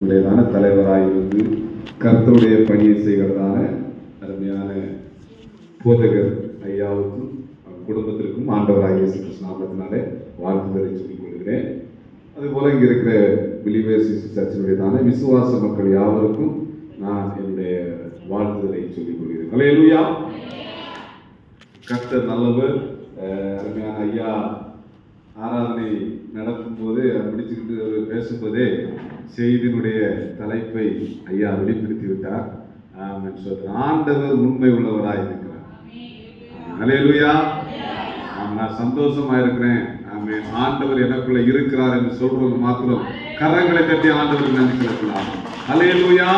உடையதான தலைவராயிருந்து கர்த்தருடைய பணியை செய்கிறதான அருமையான போதகர் ஐயாவுக்கும் குடும்பத்திற்கும் ஆண்டவராகிய இயேசு கிறிஸ்து நாமத்தினாலே வாழ்த்துதலை சொல்லிக் கொள்கிறேன். அதுபோல இங்கே இருக்கிற பிலிவர்ஸ் சர்ச்சினுடையதான விசுவாச மக்கள் யாவருக்கும் நான் என்னுடைய வாழ்த்துதலை சொல்லிக் கொள்கிறேன். அல்லேலூயா. கர்த்தர் நல்லவர். அருமையான ஐயா ஆராதனை நடக்கும் போது முடிச்சுக்கிட்டு பேசும்போதே செய்தியினுடைய தலைப்பை ஐயா வெளிப்படுத்தி விட்டார். ஆண்டவர் உண்மை உள்ளவராக இருக்கிறார். அல்லேலூயா. நான் சந்தோஷமா இருக்கிறேன். ஆண்டவர் எனக்குள்ள இருக்கிறார் என்று சொல்றவங்க மாத்திரம் கரங்களை தட்டி ஆண்டவர் நன்றி செலுத்தலாம். அல்லேலூயா.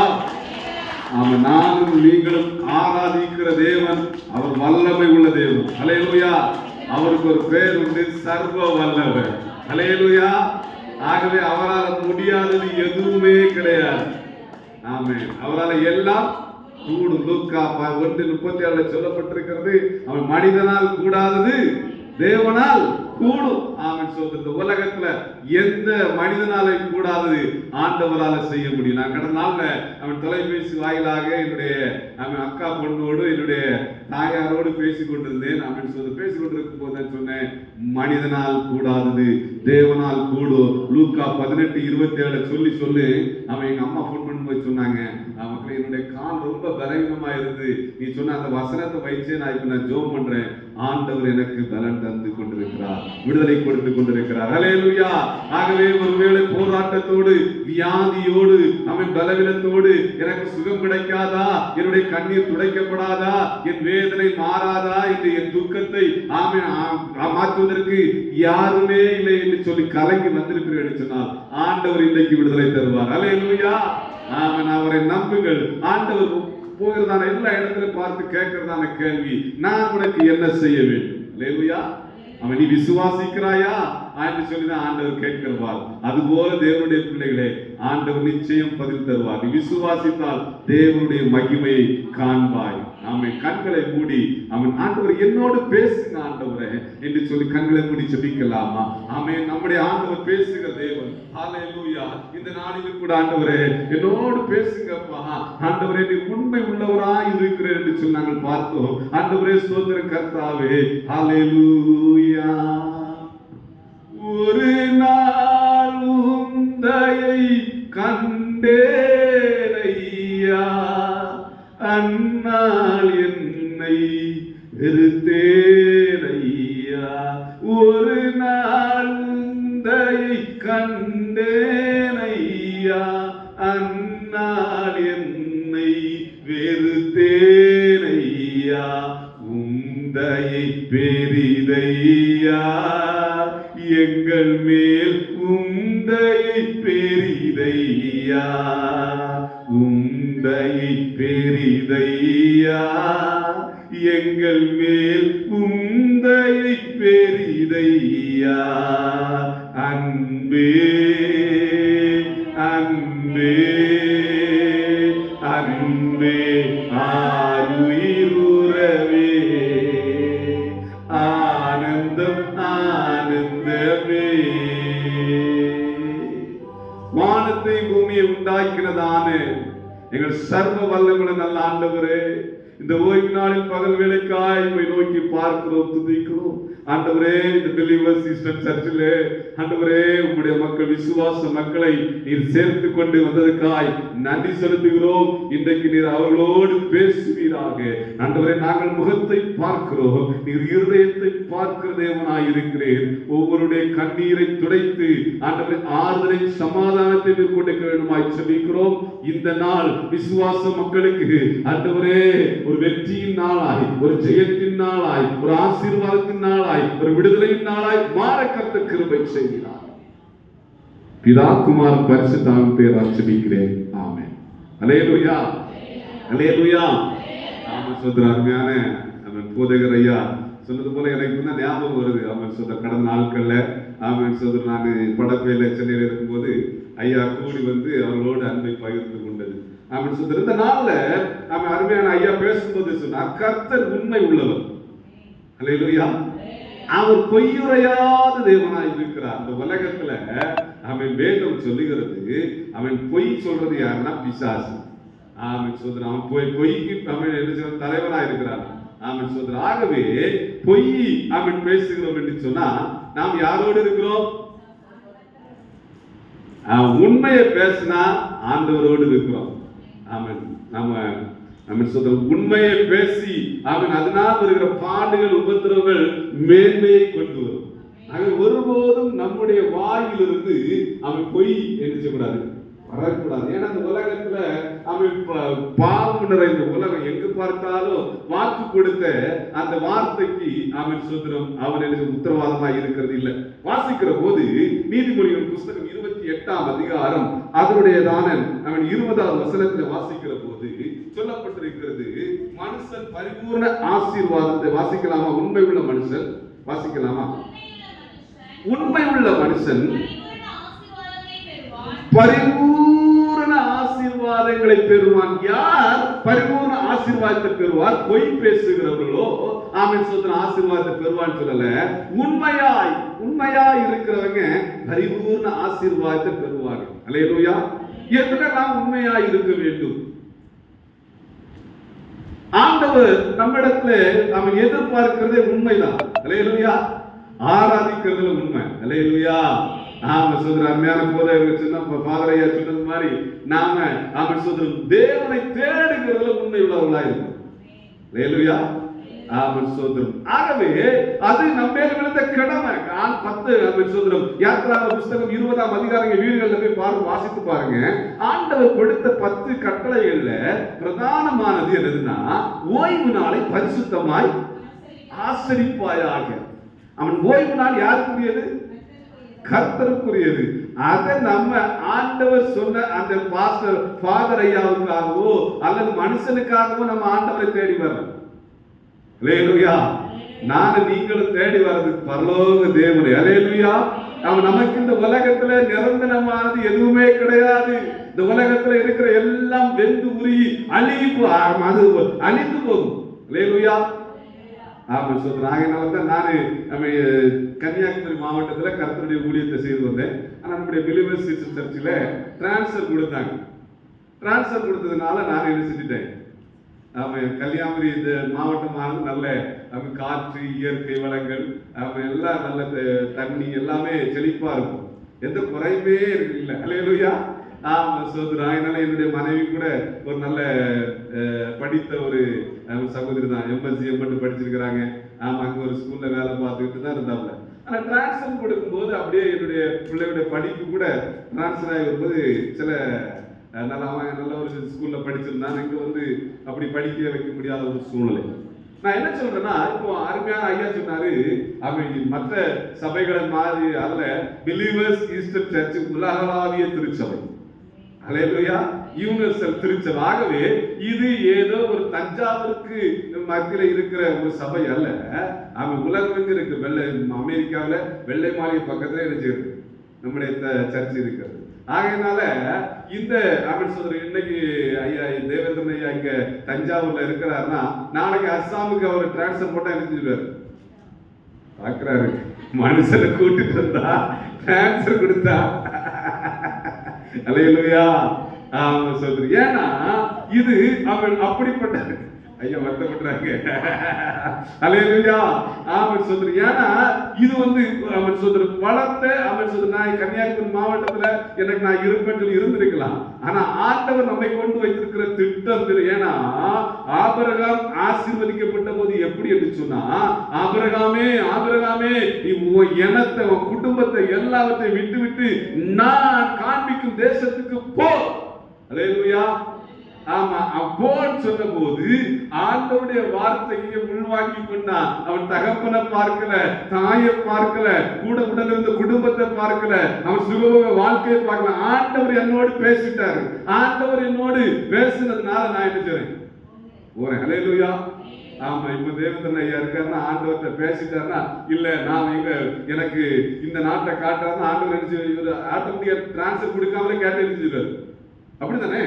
நானும் நீங்களும் ஆராதிக்கிற தேவன் அவர் வல்லமை உள்ள தேவன். அல்லேலூயா. அவருக்கு ஒரு பேர் உண்டு, சர்வ வல்லவர். அல்லேலூயா. ஆகவே அவரால் முடியாதது எதுவுமே கிடையாது. அவரால் எல்லாம் கூடும். லூக்கா 1:37 சொல்லப்பட்டிருக்கிறது, அவன் மனிதனால் கூடாதது தேவனால் கூடும். இந்த உலகத்துல எந்த மனிதனாலே கூடாதது ஆண்டவரால செய்ய முடியும். நான் கடந்த நாள்ல அவன் தொலைபேசி வாயிலாக என்னுடைய அக்கா பொண்ணோடு என்னுடைய தாயாரோடு பேசிக் கொண்டிருந்தேன். பேசிக் கொண்டிருக்கும் போது சொன்னேன், மனிதனால் கூடாதது தேவனால் கூடும். லூக்கா 18:27 சொல்லி அவன் எங்க அம்மா போன் பண்ணும்போது சொன்னாங்க, அவனுக்கு என்னுடைய கால் ரொம்ப பலவீனமா இருந்து நீ சொன்ன அந்த வசனத்தை வைச்சு நான் இப்ப ஜெபம் பண்றேன். ஆண்டவர் எனக்கு பலன் தந்து கொண்டிருக்கிறார், விடுதலை கொடுத்து கொண்டிருக்கிறார். அல்லேலூயா. ஆகவே ஒருவேளை போராட்டத்தோடு வியாதியோடு அவன் பலவீனத்தோடு எனக்கு சுகம் கிடைக்காதா, என்னுடைய கண்ணீர் துடைக்கப்படாதா, என் வேதனை மாறாதா என்று என் துக்கத்தை மாற்றுவதற்கு யாருமே இல்லை என்று சொல்லி கலங்கி வந்திருக்கிறேன் என்று சொன்னால் ஆண்டவர் இன்றைக்கு விடுதலை தருவார். அல்லேலூயா. அவரை நம்புங்கள். ஆண்டவர் போகிறதான எல்லா இடத்திலும் பார்த்து கேட்கிறதான கேள்வி, நான் உனக்கு என்ன செய்ய வேண்டும்? அல்லேலூயா. நீ விசுவாசிக்கிறாயா என்று சொல்லிதான் ஆண்டவர் கேட்கிறார். அதுபோல தேவனுடைய பிள்ளைகளே, ஆண்டவர் நிச்சயம் பதில் தருவார். நீ விசுவாசித்தால் தேவனுடைய மகிமையை காண்பாய். கண்களை மூடி ஆண்டவர் என்னோடு பேசுங்க ஆண்டவரே என்று சொல்லி கண்களை மூடி ஜெபிக்கலாமா? நம்முடைய ஆண்டவர் பேசுகிற தேவன். ஹல்லேலூயா. இந்த நாளிலும் கூட ஆண்டவரே என்னோடு பேசுங்கப்பா. ஆண்டவரே நீ உண்மை உள்ளவராய் இருக்கிறீர் என்று சொல்லி நாங்கள் பார்த்தோம். ஆண்டவரே ஸ்தோத்திரம் கர்த்தாவே. ஹல்லேலூயா. ஒரு நாள் உந்தையை கண்டேனையா, அந்நாள் என்னை வெறுத்தேனையா. ஒரு நாள் உந்தையை கண்டேனையா, அந்நாள் என்னை வெறுத்தேனையா. உந்தையை பெரிதையா, எங்கள் மேல் உந்தையை பெரிதையா. உந்தையை பெரிதையா, எங்கள் மேல் உந்தையை பெரிதையா. அன்பே அன்பே அன்பே ஆருயிருவே, ஆனந்தம் ஆனந்தமே. வானத்தை பூமியை உண்டாக்கினதான எங்கள் சர்வ வல்லமுள்ள நல்ல ஆண்டவரே, இந்த ஓய்வு நாளில் பகல் வேலைக்காய் நோக்கி பார்க்கிறோம், துதிக்கிறோம் ஆண்டவரே. இந்த பிலீவர்ஸ் ஈஸ்டர்ன் சர்ச்சில் ஆண்டவரே உம்முடைய மக்கள் விசுவாச மக்களை நீர் சேர்த்து கொண்டு வந்ததற்காய் நன்றி செலுத்துகிறோம். இன்றைக்கு நீர் அவர்களோடு பேசுவீராக ஆண்டவரே. நாங்கள் முகத்தை பார்க்கிறோம், நீர் இருதயத்தை பார்க்கிற தேவனாய் இருக்கிறேன். ஒவ்வொருடைய கண்ணீரை துடைத்து ஆண்டவரே ஆறுதலை சமாதானத்தை மேற்கொண்டிருக்க வேண்டுமாய் ஜெபிக்கிறோம். இந்த நாள் விசுவாச மக்களுக்கு ஆண்டவரே ஒரு வெற்றியின் நாளாய், ஒரு ஜெயத்தின் நாளாய், ஒரு ஆசீர்வாதத்தின் நாளாய், ஒரு விடுதலையின் நாளாய் மாற கர்த்தர் கிருபை செய்கிறார். பிதா குமாரன் பரிசுத்த ஆவியின் பெயரால் ஜெபிக்கிறேன். ஆமென். அல்லேலூயா. அல்லேலூயா. அருமையான போதகர் ஐயா சொன்னது போல எனக்கு ஞாபகம் வருது. கடந்த நாட்கள்ல நான் படப்பையில சென்னையில் இருக்கும்போது ஐயா கூடி வந்து அவர்களோடு அன்பை பகிர்ந்து கொண்டது. இந்த நாள்ல அருமையான ஐயா பேசும்போது சொன்னார், கர்த்தர் உண்மை உள்ளவர். அல்லேலூயா. அவர் பொய்யுரையாத தேவனாய் இருக்கிறார். இந்த உலகத்துல அவன் வேதம் சொல்லுகிறது, அவன் பொய் சொல்றது யாருன்னா பிசாசு. அவன் சொல்றான், அவன் பொய்க்கு அவன் என்ன சொல்ற தலைவனாக இருக்கிறான். அவன் சொல்றான், ஆகவே பொய் அவன் பேசுகிறோம் என்று சொன்னா நாம் யாரோடு இருக்கிறோம்? உண்மையை பேசினா ஆண்டவரோடு இருக்கிறோம். அவன் நம்ம சொல்ற உண்மையை பேசி அவன் அதனால் வருகிற பாடுகள் உபத்திரவங்கள் மேன்மையை கொண்டு வரும். அவன் ஒருபோதும் நம்முடைய வாயிலிருந்து அவன் பொய் எழுதக்கூடாது, வரக்கூடாது. ஏன்னா அந்த உலகத்துல அவன் பாவம் நிறைந்த உலகம், எங்கு பார்த்தாலும் வாக்கு கொடுத்த அந்த வார்த்தைக்கு அவன் சுதந்திரம் அவன் எனக்கு உத்தரவாதமாக இருக்கிறது இல்லை. வாசிக்கிற போது நீதிமொழிகள் புஸ்தகம் 28ஆம் அதிகாரம் அதனுடையதான அவன் 20வது வசனத்தில் வாசிக்கிற போது சொல்லப்பட்டிருக்கிறது, மனுஷன் பரிபூர்ண ஆசீர்வாதத்தை வாசிக்கலாமா? உண்மை உள்ள மனுஷன் வாசிக்கலாமா? உண்மை உள்ள மனுஷன் பரிபூர்ண ஆசீர்வாதங்களை பெறுவான். யார் பரிபூர்ண ஆசீர்வாதத்தை பெறுவார்? பொய் பேசுகிறவர்களோ ஆமென் சொல்ற ஆசீர்வாதத்தை பெறுவான்னு சொல்லல. உண்மையாய் இருக்கிறவங்க பரிபூர்ண ஆசீர்வாதத்தை பெறுவார்கள். அல்லேலூயா. எதுக்கெல்லாம் உண்மையாய் இருக்க வேண்டும்? ஆண்டவர் நம்மிடத்துல அவன் எதிர்பார்க்கிறதே உண்மைதான். அல்லேலூயா. ஆராதிக்கிறதுல உண்மை. அல்லேலூயா. நாம சொல்ற அருமையான போதகர்கள் சொன்ன பாதரையா சொன்னது மாதிரி நாம அவன் சொல்ற தேவனை தேடுகிறதுல உண்மை உள்ளவர்களா இருக்கும். அல்லேலூயா. அவன் சொல்றோம். ஆகவே அது நம்ம மேல விழுந்த கடமை. 10 அவன் சொல்றோம். யாத்திராகம புஸ்தகம் 20ஆம் அதிகாரம் வீடுகள்ல போய் பாருங்க, வாசித்து பாருங்க. ஆண்டவர் கொடுத்த 10 கட்டளைகள்ல பிரதானமானது என்னதுன்னா, ஓய்வு நாளை பரிசுத்தமாய் ஆசரிப்பாயாக. அவன் ஓய்வு நாள் யாருக்குரியது? கர்த்தருக்குரியது. அதை நம்ம ஆண்டவர் சொன்ன அந்த பாஸ்டர் ஃபாதர் ஐயாவுக்காகவோ அல்லது மனுஷனுக்காகவோ நம்ம ஆண்டவரை தேடி வரணும். அல்லேலூயா. நானும் நீங்களும் தேடி வர்றது பரலோக தேவனை. அல்லேலூயா. அவன் நமக்கு இந்த உலகத்துல நிரந்தரமானது எதுவுமே கிடையாது. இந்த உலகத்துல இருக்கிற எல்லாம் வெந்து உருகி அது அழிந்து போகும். அல்லேலூயா. ஆமாம் சொல்றேன். ஆகையினால்தான் நான் நம்ம கன்னியாகுமரி மாவட்டத்தில் கர்த்தருடைய ஊழியத்தை செய்து வந்தேன். ஆனால் நம்முடைய பிலிவர்ஸ் சர்ச்சில் டிரான்ஸ்ஃபர் கொடுத்தாங்க. டிரான்ஸ்ஃபர் கொடுத்ததுனால நான் என்ன செஞ்சுட்டேன், அவன் கன்னியாகுமரி இந்த மாவட்டமானது நல்ல அவன் காற்று, இயற்கை வளங்கள், அவன் எல்லாம் நல்ல தண்ணி எல்லாமே செழிப்பாக இருக்கும், எந்த குறையுமே இல்லை. அல்லேலூயா. ஆமாம் சொல்றேன். அதனால என்னுடைய மனைவி கூட ஒரு நல்ல படித்த ஒரு சகோதரி தான், எம்எஸ்சி எம்எட் படிச்சிருக்கிறாங்க. ஆமாம், அங்கே ஒரு ஸ்கூலில் வேலை பார்த்துக்கிட்டு தான் இருந்தாப்புல. ஆனால் டிரான்ஸ்ஃபர் கொடுக்கும்போது அப்படியே என்னுடைய பிள்ளையுடைய படிப்பு கூட டிரான்ஸ்ஃபர் ஆகி வரும்போது சில அவன் நல்ல ஒரு ஸ்கூலில் படிச்சிருந்தான், இங்கே வந்து அப்படி படிக்க வைக்க முடியாத ஒரு சூழ்நிலை. நான் என்ன சொல்றேன்னா, இப்போ அருமையான ஐயா சொன்னாரு, அவன் மற்ற சபைகளை மாதிரி அல்ல, பிலீவர்ஸ் ஈஸ்டர் சர்ச் உலகளாவிய திருச்சபை. அல்லேலூயா. யூனிவர்சல் திருச்சபை. ஆகவே இது ஏதோ ஒரு தஞ்சாவூருக்கு மத்தியில இருக்கிற ஒரு சபை அல்ல. அவன் உலகம் இருக்கு. அமெரிக்காவில் வெள்ளை மாளிகை பக்கத்துல இருக்கு நம்முடைய சர்ச் இருக்கிறது. ஆகையினால இந்த அவன் சொல்ற இன்னைக்கு ஐயா தேவேந்திரன் ஐயா இங்க தஞ்சாவூர்ல இருக்கிறாருன்னா, நாளைக்கு அஸ்ஸாமுக்கு அவர் டிரான்ஸ்ஃபர் போட்டா என்ன செஞ்சுருவாரு? பாக்குறாரு, மனுஷனை கூட்டிட்டு வந்தா டிரான்ஸ்ஃபர் கொடுத்தா. அல்லேலூயா. ஆமா சொல்றேன். ஏன்னா இது அவன் அப்படிப்பட்ட ஐயா வருத்தப்படுறாங்க. அல்லேலூயா. அவன் சொல்றேன். ஏன்னா இது வந்து அவன் சொல்ற வளர்த்த அவன் சொல்ற, நான் கன்னியாகுமரி மாவட்டத்துல எனக்கு நான் இருப்பேன்னு சொல்லி இருந்திருக்கலாம். ஆனா ஆண்டவர் நம்மை கொண்டு வைத்திருக்கிற திட்டம். ஏன்னா ஆபிரகாம் ஆசீர்வதிக்கப்பட்ட போது எப்படி என்று சொன்னா, ஆபிரகாமே உன் இனத்தை உன் குடும்பத்தை எல்லாவற்றையும் விட்டு விட்டு நான் காண்பிக்கும் தேசத்துக்கு போ. அல்லேலூயா. ஆமா, அப்போன்னு சொன்ன போது ஆண்டவருடைய வார்த்தையை உள்வாங்கி கொண்டான். அவன் தகப்பனை பார்க்கல, தாயை பார்க்கல, கூட உடல் இருந்த குடும்பத்தை பார்க்கல, அவன் சுக வாழ்க்கையை பார்க்கல. ஆண்டவர் என்னோடு பேசிட்டாரு. ஆண்டவர் என்னோடு பேசினதுனால நான் என்ன செய்றேன்? போறேன். அல்லேலூயா. ஆமா, இப்ப தேவேந்திரன் ஐயா இருக்காருன்னா ஆண்டவர்கிட்ட பேசிட்டாருன்னா, இல்ல நான் எனக்கு இந்த நாட்டை காட்டாருன்னா ஆண்டவர் என்ன ஆட்டோமேட்டிக்கா டிரான்ஸ்ஃபர் கொடுக்காமலே கேட்டு எழுதிடுவாரு. அப்படித்தானே?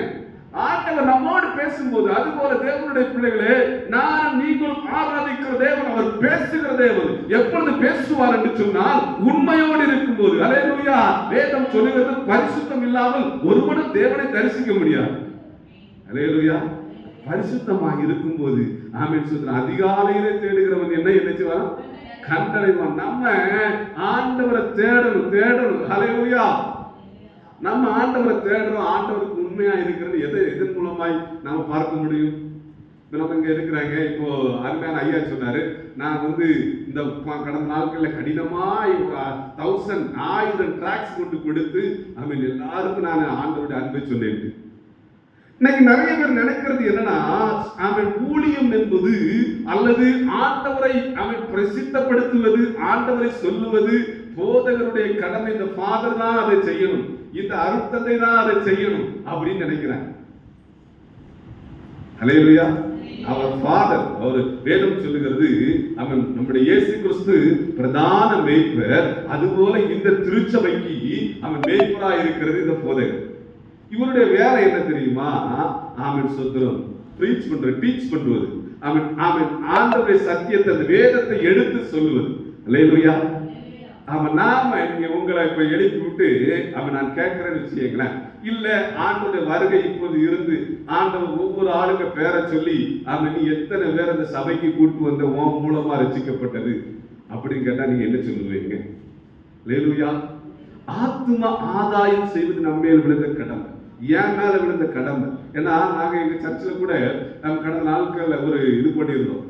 ஆண்டவர் நம்மோடு பேசும்போது, அதுபோல தேவனுடைய பிள்ளைகளே, நான் நீங்களும் ஆராதிக்கிற தேவன் அவர் பேசுகிற தேவன் எப்பொழுது பேசுவார் என்று சொன்னால் உண்மையோடு இருக்கும்போது. அல்லேலூயா. வேதம் சொல்லுகிறது பரிசுத்தம் இல்லாமல் ஒருவனும் தேவனை தரிசிக்க முடியாது. அல்லேலூயா. பரிசுத்தமாக இருக்கும்போது ஆமென் சொல்றேன். அதிகாலையிலே தேடுகிறவன் என்ன செய்வான்? கண்டடைவான். நம்ம ஆண்டவரை தேடணும். அல்லேலூயா. நம்ம ஆண்டவரை தேடுறோம். ஆண்டவருக்கு உண்மையா இருக்கிறது எதன் மூலமாய் நாம பார்க்க முடியும்? நம்ம இங்க இருக்கிறாங்க. இப்போ அருமையான ஐயா சொன்னாரு, நான் இந்த கடந்த நாட்கள்ல கடினமாய் 1000 டிராக்ஸ் கொண்டு கொடுத்து எல்லாருக்கும் நான் ஆண்டவருடைய அன்பை சொன்னேன். இன்னைக்கு நிறைய பேர் நினைக்கிறது என்னன்னா, ஊழியம் என்பது அல்லது ஆண்டவரை பிரசித்தப்படுத்துவது, ஆண்டவரை சொல்லுவது போதகருடைய கடமை. இந்த ஃபாதர் தான் அதை செய்யணும், இந்த அருட்தந்தை தான் அதை செய்யணும் அப்படின்னு நினைக்கிறாங்க. அல்லேலூயா. அவர் ஃபாதர். அவர் வேதம் சொல்லுகிறது நம்முடைய இயேசு கிறிஸ்து பிரதான மேய்ப்பர். அதுபோல இந்த திருச்சபைக்கு மேய்ப்பராய் இருக்கிறது இந்த போதகர். இவருடைய வேலை என்ன தெரியுமா? சொத்துரம் பிரீச் பண்றது, டீச் பண்ணுவது. ஆண்டவருடைய சத்தியத்தை, அந்த வேதத்தை எடுத்து சொல்லுவது. அல்லேலூயா. நாம உங்களை இப்ப எழுப்பி விட்டு நான் கேட்கிறேன்னு வச்சுக்கங்களேன், இல்ல ஆண்டோட வருகை இப்போது இருந்து ஆண்டவர் ஒவ்வொரு ஆளுங்க பேரை சொல்லி நீ எத்தனை பேர் அந்த சபைக்கு கூட்டு வந்த உன் மூலமா ரசிக்கப்பட்டது அப்படின்னு கேட்டா நீங்க என்ன சொல்லுவீங்க? அல்லேலூயா. ஆத்ம ஆதாயம் செய்வது நம்ம மேல் விழுந்த கடமை, ஏன் மேல விழுந்த கடமை. ஏன்னா நாங்க எங்க சர்ச்சில் கூட கடந்த நாட்கள்ல ஒரு இது பண்ணியிருந்தோம்.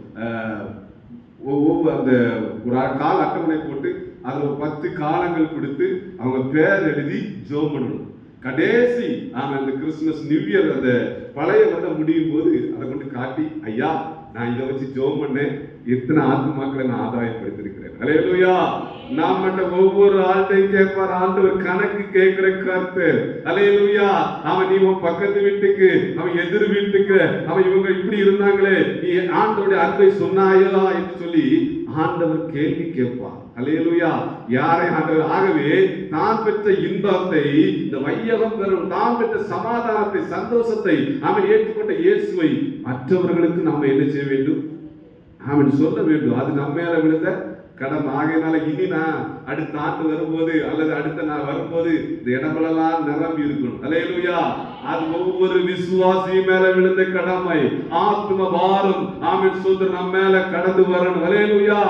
அந்த ஒரு கால அட்டவணை போட்டு அதுல 10 காலங்கள் கொடுத்து அவங்க பேர் எழுதி ஜெபம் பண்ணணும். கடைசி அந்த கிறிஸ்துமஸ் நியூ இயர் அந்த பழைய வருடம் முடியும் போது அதை கொண்டு காட்டி, ஐயா நான் இதை வச்சு ஜெபம் பண்ணேன், எத்தனை ஆத்துமாக்களை நான் ஆதாயப்படுத்திருக்கிறேன். அல்லேலூயா. நாம் ஒவ்வொரு ஆள்கிட்டையும் கேட்பார் ஆண்டவர், கணக்கு கேட்கிற கருத்து. அல்லேலூயா. நீ உன் பக்கத்து வீட்டுக்கு, எதிர் வீட்டுக்கு, இவங்க இப்படி இருந்தாங்களே, நீ ஆண்டவருடைய அன்பை சொன்னாயா என்று சொல்லி ஆண்டவர் கேள்வி கேட்பார். அல்லேலூயா. யாரை ஆண்டவர்? ஆகவே தான் பெற்ற இன்பத்தை, இந்த வையகம் பெறும் தான் பெற்ற சமாதானத்தை, சந்தோஷத்தை ஏற்றுக்கொண்ட இயேசுவை மற்றவர்களுக்கு நம்ம என்ன செய்ய வேண்டும்? சொல்ல வேண்டும். அது நம்ம மேல விழுந்த கடமை. ஆகையினால இனி நான் அடுத்த ஆண்டு வரும்போது அல்லது அடுத்த நாள் வரும்போது இந்த இடமெல்லாம் நிரம்பி இருக்கணும். அல்லேலூயா. அது ஒவ்வொரு விசுவாசி மேல விழுந்த கடமை. ஆத்ம பாரம் சொல்ற நம்ம மேல கடந்து வரணும். அல்லேலூயா.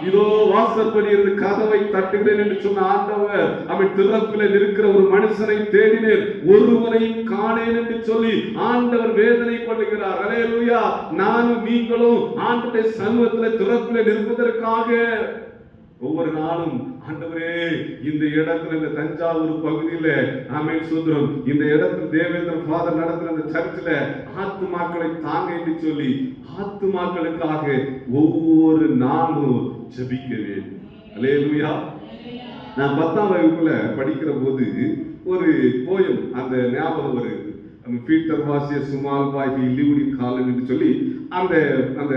இதோ வாசற்படி இருந்து கதவை தட்டுகிறேன் என்று சொன்ன ஆண்டவர் திறப்பில் இருக்கிற ஒரு மனுஷனை தேடினேன், ஒருவரையும் காணேன் என்று சொல்லி ஆண்டவர் வேதனை கொள்ளுகிறார். அல்லேலூயா. நானும் நீங்களும் ஆண்டவருடைய சமூகத்தில் திறப்பில் இருப்பதற்காக ஒவ்வொரு நாளும் ஆண்டவரே இந்த இடத்துல, இந்த தஞ்சாவூர் பகுதியில சுதந்திரம், இந்த இடத்துல தேவேந்திர ஃபாதர் நடத்துற அந்த சர்ச்சில் ஆத்துமாக்களை தாங்க என்று சொல்லி ஆத்துமாக்களுக்காக ஒவ்வொரு நாளும் ஜெபிக்க வேண்டும். அல்லேலூயா. நான் 10ஆம் வகுப்புல படிக்கிற போது ஒரு போயம் அந்த ஞாபகம் வருது. பீட்டர் வாசிய சுமால் பாகி லிவுடி காலன் என்று சொல்லி அந்த அந்த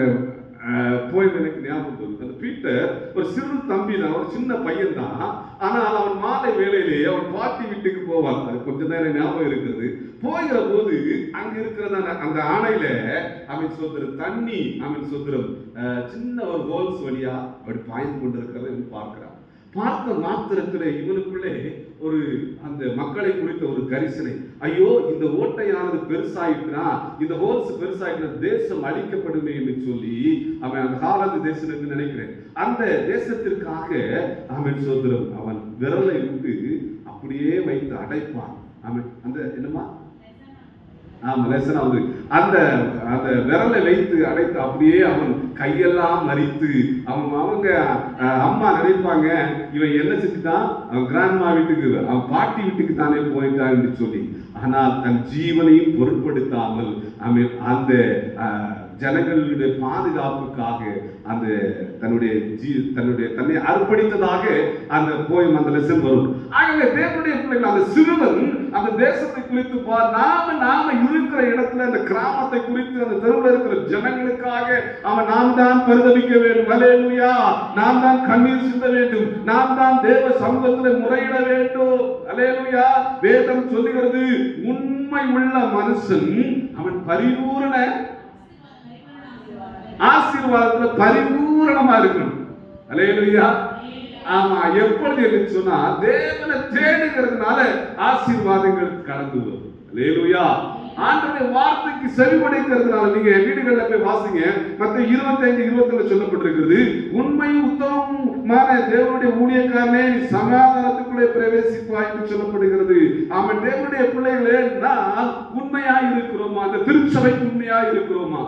போயம் எனக்கு ஞாபகம் வருது. அந்த பீட்டர் ஒரு சிறு தம்பி தான், ஒரு சின்ன பையன் தான். ஆனால் அவன் மாலை வேளையிலேயே அவன் பாட்டி வீட்டுக்கு போவான். அது கொஞ்சம் தான் எனக்கு ஞாபகம் இருக்கிறது. போகிற போது அங்க இருக்கிற அந்த ஆணையில சுதந்திரம் தண்ணி சுதந்திரம் சின்ன ஒரு ஹோல்ஸ் வழியா அப்படி பாய்ந்து கொண்டிருக்கிறத பார்க்கிறான். பார்த்த மாத்திரத்துல இவனுக்குள்ளே ஒரு அந்த மக்களை குறித்த ஒரு கரிசனை. ஐயோ, இந்த ஓட்டையானது பெருசாயிட்டுனா, இந்த ஹோல்ஸ் பெருசாயிட்டுனா தேசம் அழிக்கப்படுமே என்று சொல்லி அவன் அந்த காலத்து தேசம் என்று நினைக்கிறேன். அந்த தேசத்திற்காக சுதந்திரம் அவன் விரலை விட்டு அப்படியே வைத்து அடைப்பான். அந்த என்னமா அந்த அந்த விரலை வைத்து அடைத்து அப்படியே அவன் கையெல்லாம் மறித்து அவங்க அம்மா நினைப்பாங்க, இவன் என்ன செஞ்சுட்டான், அவன் கிராண்ட்மா வீட்டுக்கு, அவன் பாட்டி வீட்டுக்கு தானே போயிட்டான் என்று சொல்லி. ஆனால் தன் ஜீவனையும் பொருட்படுத்தாமல் அந்த ஜனங்களுடைய பாதுகாப்புக்காக அந்த தன்னை அர்ப்பணித்ததாக அந்த போயம், அந்த லெசன் வரும். ஆகவே தேவனுடைய பிள்ளைகள், அந்த சிறுவன் அந்த தேசத்தை குறித்து நாம இருக்கிற இடத்துல அந்த கிராமத்தை குறித்து அந்த தெருவில் இருக்கிற ஜனங்களுக்காக நாம் தான் பரிதபிக்க வேண்டும். அல்லேலூயா. நாம் தான் கண்ணீர் சிந்த வேண்டும். நாம் தான் தேவ சமூகத்தில் முறையிட வேண்டும். அல்லேலூயா. வேதம் சொல்லுகிறது, உண்மை உள்ள மனுஷன் அவன் பரிபூரண ஆசீர்வாதத்துல பரிபூரணமா இருக்கணும். அல்லேலூயா. ஆமா, எப்பொழுது என்று சொன்னா தேவனை தேடுகிறதுனால ஆசீர்வாதங்கள் கடந்து வரும். அல்லேலூயா. ஆண்டவருடைய வார்த்தைக்கு செவிமடுக்கிறதுனால நீங்க வீடுகளில் போய் வாசிங்க. மத்தேயு 25:27 சொல்லப்பட்டிருக்கிறது, உண்மையும் உத்தமமான தேவனுடைய ஊழியக்காரனே நீ சமாதானத்துக்குள்ளே பிரவேசிப்பாய் என்று சொல்லப்படுகிறது. ஆமா, தேவனுடைய பிள்ளைகளே நான் உண்மையாய் இருக்கிறோமா? அந்த திருச்சபைக்கு உண்மையாய் இருக்கிறோமா?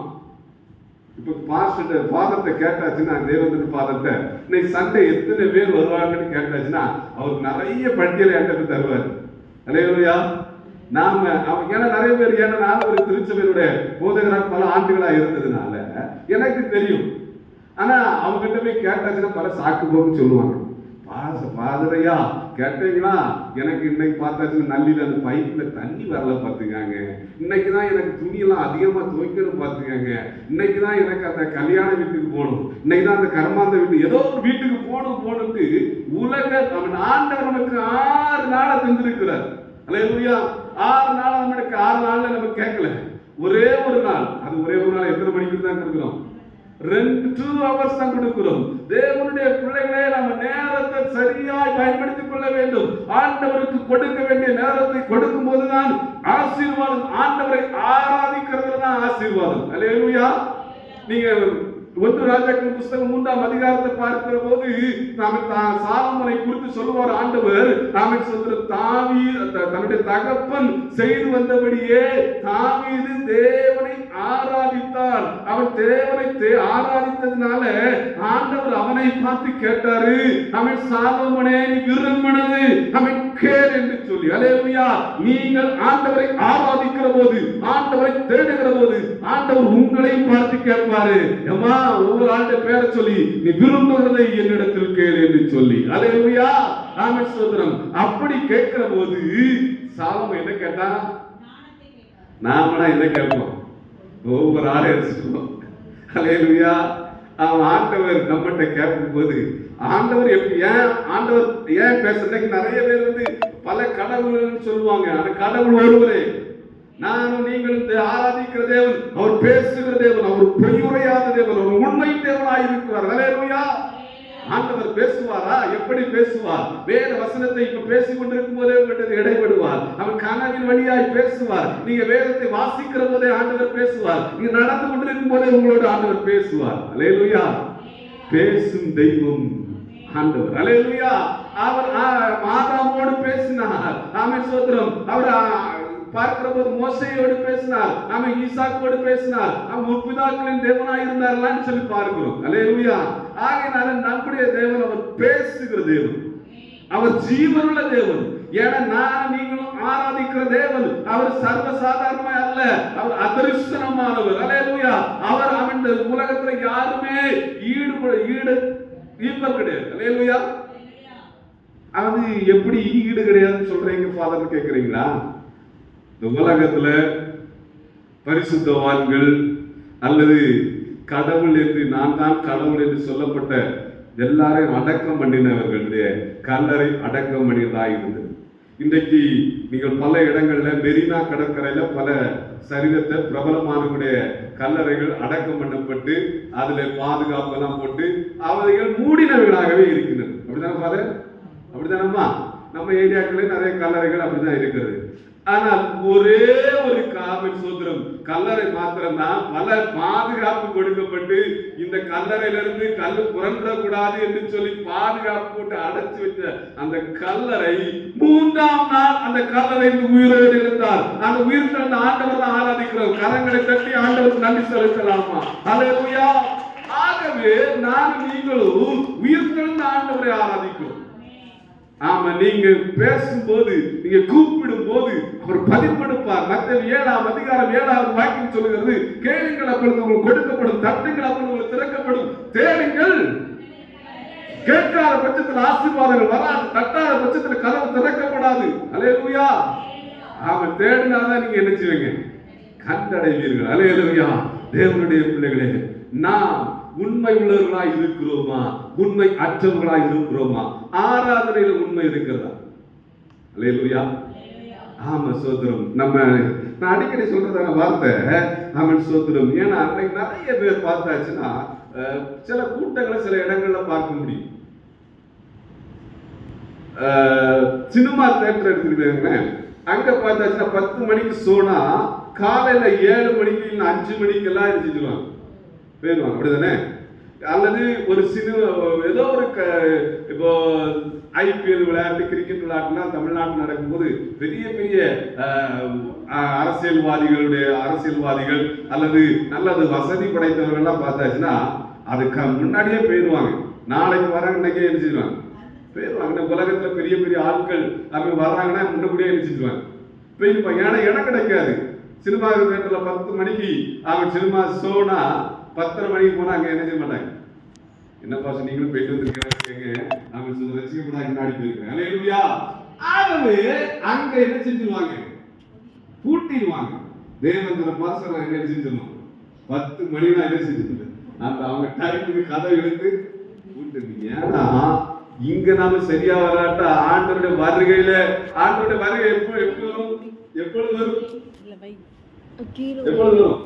இப்ப பாஸ்டர் ஃபாதர்ட்ட கேட்டாச்சுன்னா, தேவனுடைய ஃபாதர்ட்ட இன்னைக்கு சண்டே எத்தனை பேர் வருவாங்கன்னு கேட்டாச்சுன்னா அவருக்கு நிறைய பட்டியலை என்கிட்ட தருவார். அல்லேலூயா. நாம அவங்க ஏன்னா நிறைய பேர், ஏன்னா நான் ஒரு திருச்சபையுடைய போதகராக பல ஆண்டுகளா இருந்ததுனால எனக்கு தெரியும். ஆனா அவங்க கிட்ட போய் கேட்டாச்சுன்னா பல சாக்கு போக்கு சொல்லுவாங்க. ஃபாதரையா கேட்டீங்களா, எனக்கு இன்னைக்கு பார்த்தாச்சுன்னா நல்லில அந்த பைப்ல தண்ணி வரல பார்த்துக்காங்க, இன்னைக்கு தான் எனக்கு துணியெல்லாம் அதிகமா துவைக்கணும் பார்த்துக்காங்க, இன்னைக்கு தான் எனக்கு அந்த கல்யாண வீட்டுக்கு போகணும், இன்னைக்கு தான் அந்த கர்மாந்த வீட்டு ஏதோ ஒரு வீட்டுக்கு போகணும்ட்டு உலக அவன் ஆண்டவர் நமக்கு 6 நாளை தந்திருக்கிறார். அல்லேலூயா. 6 நாள் நம்மளுக்கு 6 நாள்ல நம்ம கேட்கல. ஒரே ஒரு நாள், அது ஒரே ஒரு நாள் எத்தனை மணிக்கு தான் கொடுக்கிறோம்? 2 hours தான் கொடுக்கிறோம். தேவனுடைய பிள்ளைகளே நம்ம நேரத்தை சரியாய் பயன்படுத்திக் கொள்ள வேண்டும். ஆண்டவருக்கு கொடுக்க வேண்டிய நேரத்தை கொடுக்கும் போதுதான் ஆசீர்வாதம். ஆண்டவரை ஆராதிக்கிறதுல தான் ஆசீர்வாதம். அல்லேலூயா. நீங்க 1 ராஜாக்கள் புத்தகம் 3ஆம் அதிகாரத்தை பார்க்கிற போது சாலமோனை குறித்து சொல்லுவார் ஆண்டவர். தன்னுடைய தகப்பன் செய்து வந்தபடியே தாவீது தேவனை ஆராதித்தார். அவன் தேவனை ஆராதித்ததுனால ஆண்டவர் அவனை பார்த்து கேட்டாரு, அவன் சாலமோனே நீ விரும்பினது அவன் கேள் என்று சொல்லி. அல்லேலூயா. நீங்கள் ஆண்டவரை ஆராதிக்கிற போது, ஆண்டவரை தேடுகிற போது ஆண்டவர் உங்களை பார்த்து கேட்பாரு, அம்மா ஒவ்வொரு ஆண்டு பேரை சொல்லி நீ விரும்புகிறதை என்னிடத்தில் கேள் என்று சொல்லி. அல்லேலூயா. ஆமென் ஸ்தோத்திரம். அப்படி கேட்கிற போது சாலமோன் என்ன கேட்டா? நாமனா என்ன கேட்போம்? ஒவ்வொரு ஆளை எடுத்துக்கணும். அல்லேலூயா. அவன் ஆண்டவர் நம்மகிட்ட கேட்கும் போது ஆண்டவர் எப்படி ஆண்டவர் ஏன் பேசுறதுக்கு நிறைய பேர் பல கடவுள்கள் சொல்லுவாங்க. அந்த கடவுள் ஒருவரே. நானும் நீங்கள் ஆராதிக்கிற தேவன், அவர் பேசுகிற தேவன், அவர் பொய்யுரையாத தேவன், அவர் உண்மை தேவனாய் இருக்கிறார். அல்லேலூயா. ஆண்டவர் பேசுவாரா? எப்படி பேசுவார்? வேத வசனத்தை இப்ப பேசிக் கொண்டிருக்கும் போதே உங்கள்கிட்ட இடைபடுவார். அவர் கனவின் வழியாய் பேசுவார். நீங்க வேதத்தை வாசிக்கிற போதே ஆண்டவர் பேசுவார். நீங்க நடந்து கொண்டிருக்கும் போதே உங்களோட ஆண்டவர் பேசுவார். அல்லேலூயா. பேசும் தெய்வம் ஆண்டவர். அல்லேலூயா. அவர் ஆதாமோடு பேசினார். ஆமென் ஸ்தோத்திரம். அவர் பார்க்கிற போது மோசேயோடு பேசினார், நாம ஈசாக்கோடு பேசினார், நம்ம முற்பிதாக்களின் தேவனாய் இருந்தார்களான்னு சொல்லி பார்க்கிறோம். அல்லேலூயா. ஆகையினால நம்முடைய தேவன் அவர் பேசுகிற தேவன், அவர் ஜீவனுள்ள தேவன். ஏன்னா நான் நீங்களும் ஆராதிக்கிற தேவன் அவர் சர்வசாதாரணமா அல்ல, அவர் அதரிசனமானவர். அல்லேலூயா. அவர் இந்த உலகத்துல யாருமே ஈடுபட கிடையாது. அல்லேலூயா. அது எப்படி ஈடு கிடையாதுன்னு சொல்றீங்க ஃபாதர் கேட்கிறீங்களா? இந்த உலகத்துல பரிசுத்தவான்கள் அல்லது கடவுள் என்று நான் தான் கடவுள் என்று சொல்லப்பட்ட எல்லாரையும் அடக்கம் பண்ணினவர்களுடைய கல்லறை அடக்கம் பண்ணியதாக இருந்தது. இன்றைக்கு நீங்கள் பல இடங்கள்ல மெரினா கடற்கரையில பல சரீரத்தை பிரபலமானவங்களுடைய கல்லறைகள் அடக்கம் பண்ணப்பட்டு அதுல பாதுகாப்பு எல்லாம் போட்டு அவைகள் மூடினவைகளாகவே இருக்கின்றன. அப்படித்தானே ஃபாதர்? அப்படித்தானம்மா? நம்ம ஏரியாக்களே நிறைய கல்லறைகள் அப்படிதான் இருக்கிறது. ஆனால் ஒரே ஒரு காமெண்ட் சோத்திரம் கல்லறை மாத்திரம்தான் பல பாதுகாப்பு கொடுக்கப்பட்டு இந்த கல்லறையிலிருந்து கல்லு புரண்டக்கூடாது என்று சொல்லி பாதுகாப்பு போட்டு அடைச்சு வச்ச அந்த கல்லறை 3ஆம் நாள் அந்த கல்லறை உயிரோடு இருந்தார். அந்த உயிர் திறந்த ஆண்டவர் தான் ஆராதிக்கிறோம். கரங்களை தட்டி ஆண்டவருக்கு நன்றி செலுத்தலாமா? அல்லேலூயா. ஆகவே நான் நீங்களும் உயிர் திறந்த ஆண்டவரை ஆராதிக்கிறோம். ஆமா, நீங்க பேசும்போது நீங்க கூப்பிடும் போது அவர் பதிப்படுப்பார். மத்தேயு 7ஆம் அதிகாரம் 7வது வாக்கியம் சொல்லுகிறது, கேளுங்கள் அப்பொழுது உங்களுக்கு கொடுக்கப்படும், தட்டுங்கள் அப்பொழுது உங்களுக்கு திறக்கப்படும், தேடுங்கள் கேட்காத பட்சத்தில் ஆசீர்வாதங்கள் வராது, தட்டாத பட்சத்தில் கதவு திறக்கப்படாது. அல்லேலூயா. ஆமா, தேடினாதான் நீங்க என்ன செய்வீங்க? கண்டடைவீர்கள். அல்லேலூயா. தேவனுடைய பிள்ளைகளே, நாம் உண்மை உள்ளவர்களாய் இருக்கிறோமா? உண்மை அற்றவர்களாய் இருக்கிறோமா? ஆராதனையில உண்மை இருக்கிறதா? அல்லேலூயா. ஆமா சோத்திரம். நான் அடிக்கடி சொல்றதான வார்த்தை ஆமென் சோத்திரம். ஏன்னா அன்னைக்கு நிறைய பேர் பார்த்தாச்சுன்னா சில கூட்டங்களை சில இடங்கள்ல பார்க்க முடியும். சினிமா தியேட்டர் எடுத்துக்கிட்டேங்க, அங்க பார்த்தாச்சுன்னா 10 மணிக்கு ஷோனா காலையில 7 மணிக்கு இல்லை 5 மணிக்கு எல்லாம் செஞ்சுருவாங்க, போயிடுவாங்க. அப்படிதானே? அல்லது ஒரு ஏதோ ஒரு இப்போ IPL விளையாட்டு, கிரிக்கெட் விளையாட்டுனா தமிழ்நாட்டில் நடக்கும்போது பெரிய பெரிய அரசியல்வாதிகள் அல்லது நல்லது வசதி படைத்தவர்கள்லாம் பார்த்தாச்சுன்னா அதுக்கு முன்னாடியே போயிடுவாங்க. நாளைக்கு வராங்க, இன்னைக்கே எழுதிடுவாங்க, போயிடுவாங்க. உலகத்துல பெரிய பெரிய ஆட்கள் அப்படி வர்றாங்கன்னா முன்னக்கூடியே எழுதிடுவாங்க, போயிருப்பாங்க. ஏன்னா இடம் கிடைக்காது. சினிமா தியேட்டர்ல 10 மணிக்கு அவங்க சினிமா ஷோனா 10:30 மணிக்கு போனா அங்க என்ன செய்ய மாட்டாங்க. என்னப்பா நீங்களும் போயிட்டு வந்துருக்கீங்க, அவங்க ரசிக்கப்படாது முன்னாடி போயிருக்காங்க. ஆகவே அங்க என்ன செஞ்சிருவாங்க, பூட்டிடுவாங்க. தேவேந்திர பாசனம் என்ன செஞ்சிடணும், 10 மணினா என்ன செஞ்சிருந்தது அந்த அவங்க டைமுக்கு கதை எடுத்து பூட்டுங்க. ஏன்னா இங்க நாம சரியா வராட்டா ஆண்டவருடைய வருகையில, ஆண்டவருடைய வருகை எப்பொழுது வரும்? எப்பொழுது வரும்?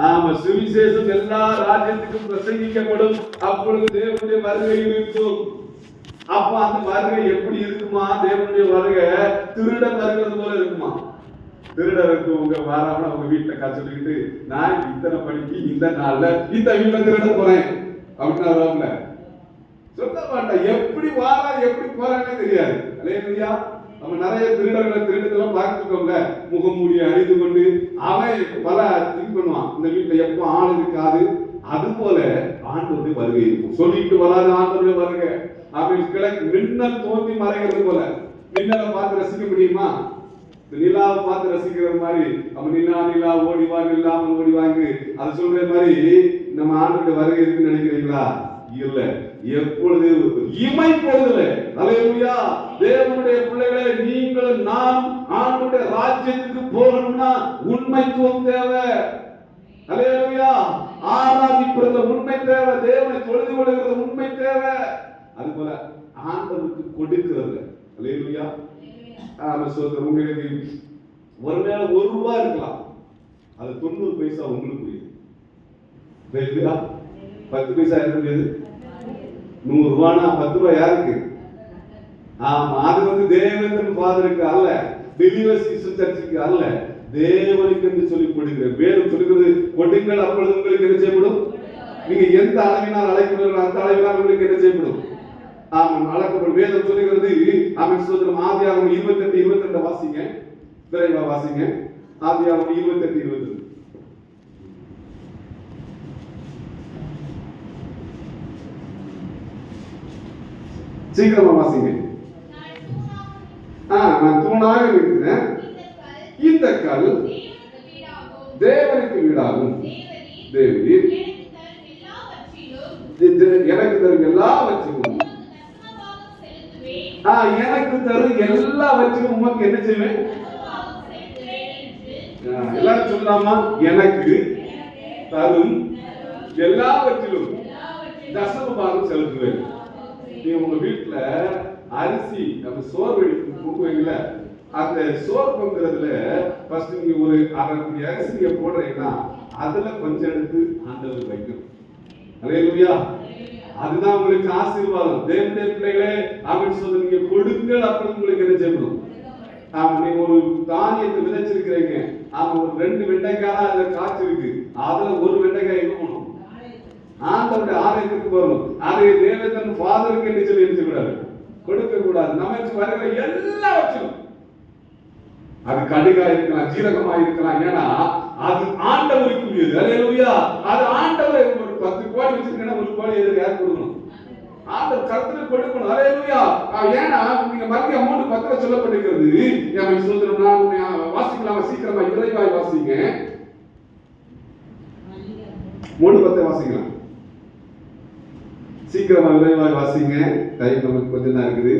ஆமா, சுவிசேஷம் எல்லா ராஜ்யத்துக்கும் பிரசங்கிக்கப்படும், அப்பொழுது தேவனுடைய வருகை இருக்கும். அப்ப அந்த வருகை எப்படி இருக்குமா? தேவனுடைய வருகை திருடன் வருகிறது போல இருக்குமா? திருடருக்கு உங்க வாராம உங்க வீட்டுல சொல்லிக்கிட்டு, நான் இத்தனை மணிக்கு இந்த நாள்ல இந்த வீட்டுல திருட போறேன் அப்படின்னு வருவாங்கல்ல, சொல்ல மாட்டேன். எப்படி வாரா எப்படி போறான்னு தெரியாது. அல்லேலூயா. நம்ம நிறைய திருடெல்லாம் பார்த்துக்கோங்க, முகமூடி அணிந்து கொண்டு அவன் பல திங்க் பண்ணுவான், இந்த வீட்டுல எப்போ ஆள் இருக்காது. அது போல ஆண்டவருடைய வருகை இருக்கும். சொல்லிட்டு வராது ஆண்டவருடைய வருகை. அவன் கிழக்கு மின்னல் தோன்றி மறைகிறது போல. மின்னலை பார்த்து ரசிக்க முடியுமா? நிலாவை பார்த்து ரசிக்கிற மாதிரி அவன் நிலா ஓடிவா, நிலாம ஓடிவாங்க அது சொல்ற மாதிரி நம்ம ஆண்டவருடைய வருகை இருக்குன்னு நினைக்கிறீங்களா? இல்ல, எப்பொழுது இமை பொழுதுல. அல்லேலூயா. தேவனுடைய பிள்ளைகளே, நீங்களும் நான் ஆண்டவருடைய ராஜ்யத்துக்கு போகணும்னா உண்மைத்துவம் தேவை. அல்லேலூயா. ஆராதிக்கிறது உண்மை தேவை, தேவனை தொழுது கொள்கிறது உண்மை தேவை. அது போல ஆண்டவருக்கு கொடுக்கிறது. அல்லேலூயா. உங்களுக்கு ஒருவேளை ₹1 இருக்கலாம், அது 90 பைசா உங்களுக்கு. 10 பைசா இருக்குது, 100 ரூபானா 10 ரூபாய் யாருக்கு? ஆமா, அது தேவேந்திரன் ஃபாதருக்கு அல்ல, பிலீவர்ஸ் சர்ச்சுக்கு அல்ல, தேவனுக்கு என்று சொல்லி கொடுக்கிற வேதம் சொல்லுகிறது. கொடுங்கள், அப்பொழுது உங்களுக்கு என்ன செய்யப்படும்? நீங்க எந்த அளவினால் அழைக்கிறீர்களோ அந்த அளவினால் உங்களுக்கு என்ன செய்யப்படும்? ஆமா, அழைக்கப்படும். வேதம் சொல்லுகிறது. அவன் சொல்றோம். ஆதியாகமம் 28:22 வாசிங்க, விரைவா வாசிங்க. ஆதியாகமம் 28:22 சீக்கிரமா வாசிங்க. நான் தூணாக இருக்கிறேன், இந்த கல் தேவனுக்கு வீடாகும். தேவரீர் எனக்கு தரும் எல்லாவற்றிலும் எனக்கு தரும் எல்லாவற்றிலும் உமக்கு என்ன செய்வேன்? எல்லாரும் சொல்லலாமா? எனக்கு தரும் எல்லாவற்றிலும் தசம பாகம் செலுத்துவேன். நீங்க உங்க வீட்டுல அரிசி அந்த சோறு கொடுக்குவீங்கல்ல, அந்த சோறு பொங்குறதுல ஃபர்ஸ்ட் நீங்க ஒரு 1/2 அரிசியை போடுறீங்கன்னா அதுல கொஞ்சம் எடுத்து ஆண்டவர் வைக்கணும். அல்லேலூயா. அதுதான் உங்களுக்கு ஆசீர்வாதம். தேவனுடைய பிள்ளைகளே, அப்படின்னு சொல்லி நீங்க கொடுங்கள், அப்படி உங்களுக்கு என்ன செய்யணும்? நீங்க ஒரு தானியத்தை விதைச்சிருக்கிறீங்க, ஒரு 2 வெண்டைக்காய் அதுல காய்ச்சி இருக்கு, அதுல ஒரு வெண்டைக்காய் எங்க போகணும்? ஆண்டவருடைய ஆலயத்துக்கு வரணும். அதை தேவதன் ஃபாதருக்கு என்று சொல்லி இருக்கக்கூடாது, கொடுக்க கூடாது. நமக்கு வருகிற எல்லாவற்றும், அது கடுகா இருக்கலாம், ஜீரகமா இருக்கலாம், ஏன்னா அது ஆண்டவருக்கு உரியது. அல்லேலூயா. அது ஆண்டவரை ஒரு 10 கோடி வச்சிருக்கேன்னா 1 கோடி எதுக்கு யார் கொடுக்கணும்? ஆண்டவர் கர்த்தருக்கு கொடுக்கணும். அல்லேலூயா. ஏன்னா நீங்க மத்திய அமௌண்ட் 10 சொல்லப்பட்டிருக்கிறது. நம்ம சொல்றோம்னா வாசிக்கலாமா? சீக்கிரமா இறைவாய் வாசிங்க. 3:10 வாசிக்கலாம். சீக்கிரமா இறைவாய் வாசிங்க. டைம் நமக்கு கொஞ்சம் தான் இருக்குது.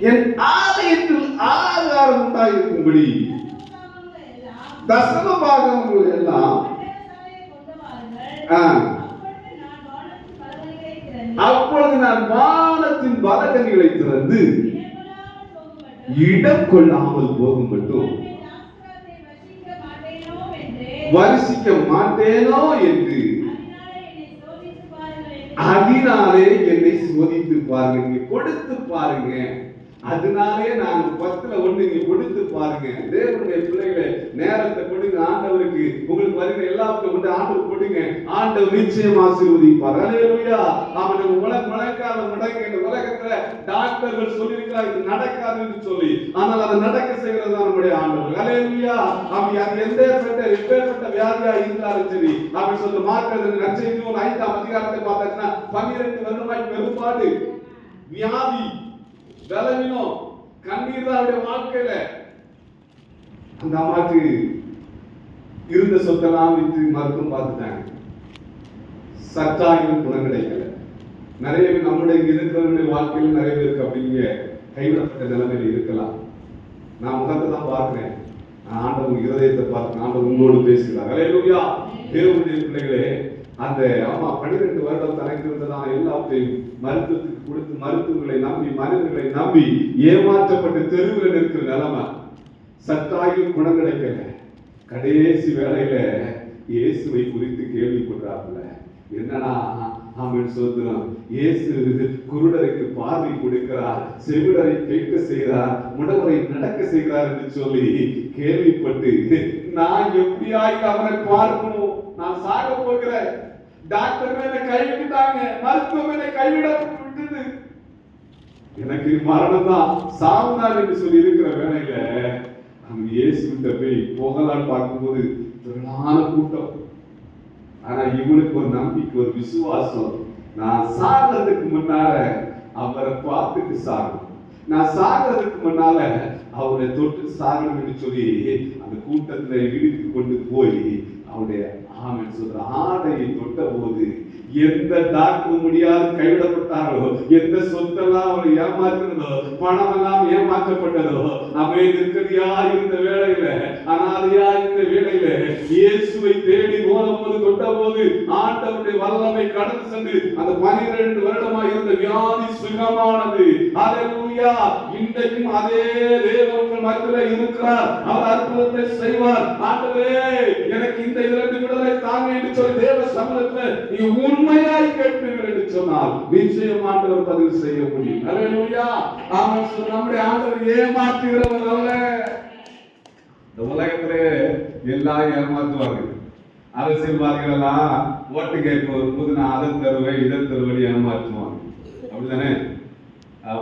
என் ஆலயத்தில் ஆகாரம் உண்டாயிருக்கும்படி தசம பாகங்கள் எல்லாம் அப்பொழுது நான் வானத்தின் பலகணிகளை திறந்து இடம் கொள்ளாமல் போகும் மட்டும் வருஷிக்க மாட்டேனோ என்று அதனாலே என்னை சோதித்து பாருங்க, கொடுத்து பாருங்க. அதனாலே நான் 10ல் 1 நீங்க கொடுத்து பாருங்க. தேவனுடைய பிள்ளைகளை நேரத்தை கொடுங்க ஆண்டவருக்கு. உங்களுக்கு வருகிற எல்லாத்தையும் கொண்டு ஆண்டவர் கொடுங்க. ஆண்டவர் நிச்சயம் ஆசீர்வதிப்பார். அல்லேலூயா. அவன் முழங்கால முடங்க. இந்த உலகத்துல டாக்டர்கள் சொல்லியிருக்கிறார் இது நடக்காது என்று சொல்லி, ஆனால் அதை நடக்க செய்கிறது தான் நம்முடைய ஆண்டவர். அல்லேலூயா. அவன் எப்பேற்பட்ட வியாதியா இருந்தாலும் சரி, அவன் சொல்ற மார்க் நற்செய்தி 5ஆம் அதிகாரத்தை பார்த்தாச்சுன்னா 12 வருடமாய் பெரும்பாடு, வியாதி, பலவீனம், கண்ணீர் தான் அவருடைய வாழ்க்கையில. அந்த அம்மாக்கு இருந்த சொத்தெல்லாம் வித்து மருத்துவம் பார்த்துட்டாங்க. சட்டாயும் குணம் கிடைக்கல. நிறைய பேர் நம்முடைய இருக்கிறவங்களுடைய வாழ்க்கையில் நிறைய பேருக்கு அப்படிங்க கைவிடப்பட்ட நிலைமையில் இருக்கலாம். நான் முகத்தை தான் பார்க்கிறேன், ஆண்டவன் இருதயத்தை பார்க்கிறேன். ஆண்டவன் உங்களோடு பேசுகிறார். அல்லேலூயா. தேவனுடைய பிள்ளைகளே, அந்த அம்மா 12 வருடம் தனக்கு இருந்ததான எல்லாத்தையும் மருத்துவத்துக்கு கொடுத்து மருத்துவங்களை நம்பி மனிதர்களை நம்பி ஏமாற்றப்பட்டு தெருவில் இருக்கிற நிலைமை. சத்தாயும் குணம் கிடைக்கல. கடைசி வேளையில இயேசுவை குறித்து கேள்விப்படுறாப்புல. என்னன்னா அவன் சொல்றான், இயேசு குருடருக்கு பார்வை கொடுக்கிறார், செவிடரை கேட்க செய்கிறார், முடவரை நடக்க செய்கிறார் என்று சொல்லி கேள்விப்பட்டு, நான் எப்படியாய் அவனை பார்க்கணும், நான் சாக போகிறேன், டாக்டர் மேல கைவிட்டாங்க, மருத்துவ மேல கைவிடப்பட்டு எனக்கு மரணம் தான் சாவுதான் என்று சொல்லி இருக்கிற வேளையில அங்க இயேசு கிட்ட போய் போகலான்னு பார்க்கும்போது திரளான கூட்டம். ஆனா இவனுக்கு ஒரு நம்பிக்கை, ஒரு விசுவாசம். நான் சாகிறதுக்கு முன்னால அவரை பார்த்துட்டு சாகணும், நான் சாகிறதுக்கு முன்னால அவரை தொட்டு சாகணும் என்று சொல்லி அந்த கூட்டத்துல இழுத்து கொண்டு போய் அவருடைய ஆமென் சொல்ற ஆடையை தொட்ட போது எந்த டாக்டர் முடியாது கைவிடப்பட்டாரோ, எந்த சொத்தெல்லாம் அவரை ஏமாற்றினதோ, பணம் எல்லாம் ஏமாற்றப்பட்டதோ, அவை நிற்கதியா இருந்த வேளையில, அனாதையா இருந்த வேளையில இயேசுவை தேடி போது தொட்ட போது ஆண்டவருடைய வல்லமை கடந்து சென்று அந்த 12 வருடமாக இருந்த வியாதி சுகமானது. அல்லேலூயா. இன்றைக்கும் அதே தேவன் மத்தியில இருக்கிறார். அவர் அற்புதத்தை செய்வார். ஆண்டவரே எனக்கு இந்த 2 விடுதலை தாங்க என்று சொல்லி தேவ சமூகத்தில் நீ உண்மையாய் கேட்பீர்கள் என்று சொன்னால் நிச்சயம் ஆண்டவர் பதில் செய்ய முடியும். அல்லேலூயா. ஆமென். நம்முடைய ஆண்டவர் ஏமாற்றுகிறவர் அல்ல. இந்த உலகத்திலே எல்லாம் ஏமாற்றுவார்கள். அரசியல்வாதிகள் எல்லாம் ஓட்டு கேட்க வரும்போது நான் அதை தருவேன் இதை தருவேன் ஏமாற்றுவாங்க. அப்படித்தானே?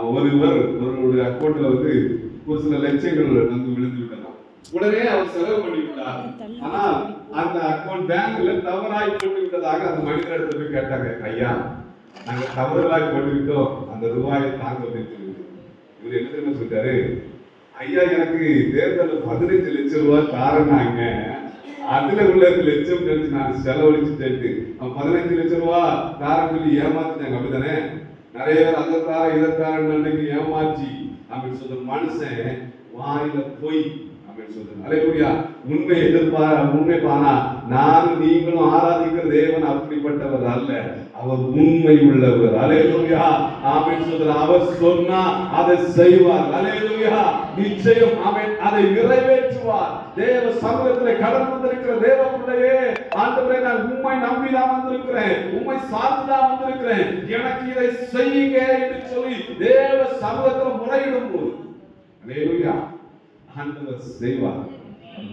ஒருவருடைய அக்கௌண்ட்ல வந்து ஒரு சில லட்சங்கள் வந்து விழுந்து விட்டலாம். உடனே அவர் செலவு பண்ணி விட்டார். ஆனால் அந்த அக்கௌண்ட் பேங்க்ல தவறாய் போட்டு விட்டதாக அந்த மனிதரிடத்துல போய் கேட்டாங்க, ஐயா நாங்க தவறுதலாய் போட்டு விட்டோம், அந்த ரூபாயை தாங்க அப்படின்னு சொல்லி. இவர் என்ன தெரியுமா சொல்லிட்டாரு, ஐயா எனக்கு தேர்தலில் 15 லட்சம் ரூபாய் தாரனாங்க, அதுல உள்ள 2 லட்சம் கழிச்சு நான் செலவழிச்சுட்டு 15 லட்சம் ரூபாய் தாரன்னு சொல்லி ஏமாத்திட்டாங்க. அப்படித்தானே? நிறைய பேர் அதை தார இதை தாரன்னு அன்னைக்கு ஏமாற்றி அப்படின்னு சொல்ற மனுஷன் வாயில போய் அல்லேலூயா. உண்மை உண்மை பானா நானும் நீங்களும் ஆராதிக்கிற தேவன் அப்படிப்பட்டவர் அல்ல, அவர் உண்மை உள்ளவர். அல்லேலூயா. ஆமென் சொல்றார். அவர் சொன்னா அதை செய்வார். அல்லேலூயா. நிச்சயம் ஆமென் அதை நிறைவேற்றுவார். தேவ சமூகத்திலே கடந்து வந்திருக்கிற தேவ பிள்ளையே, ஆண்டவரே நான் உம்மை நம்பி தான் வந்திருக்கிறேன், உம்மை சார்ந்து தான் வந்திருக்கிறேன், எனக்கு இதை செய்யுங்க என்று சொல்லி தேவ சமூகத்தில் முறையிடும் போது அல்லேலூயா ஆண்டவர் செய்வார்.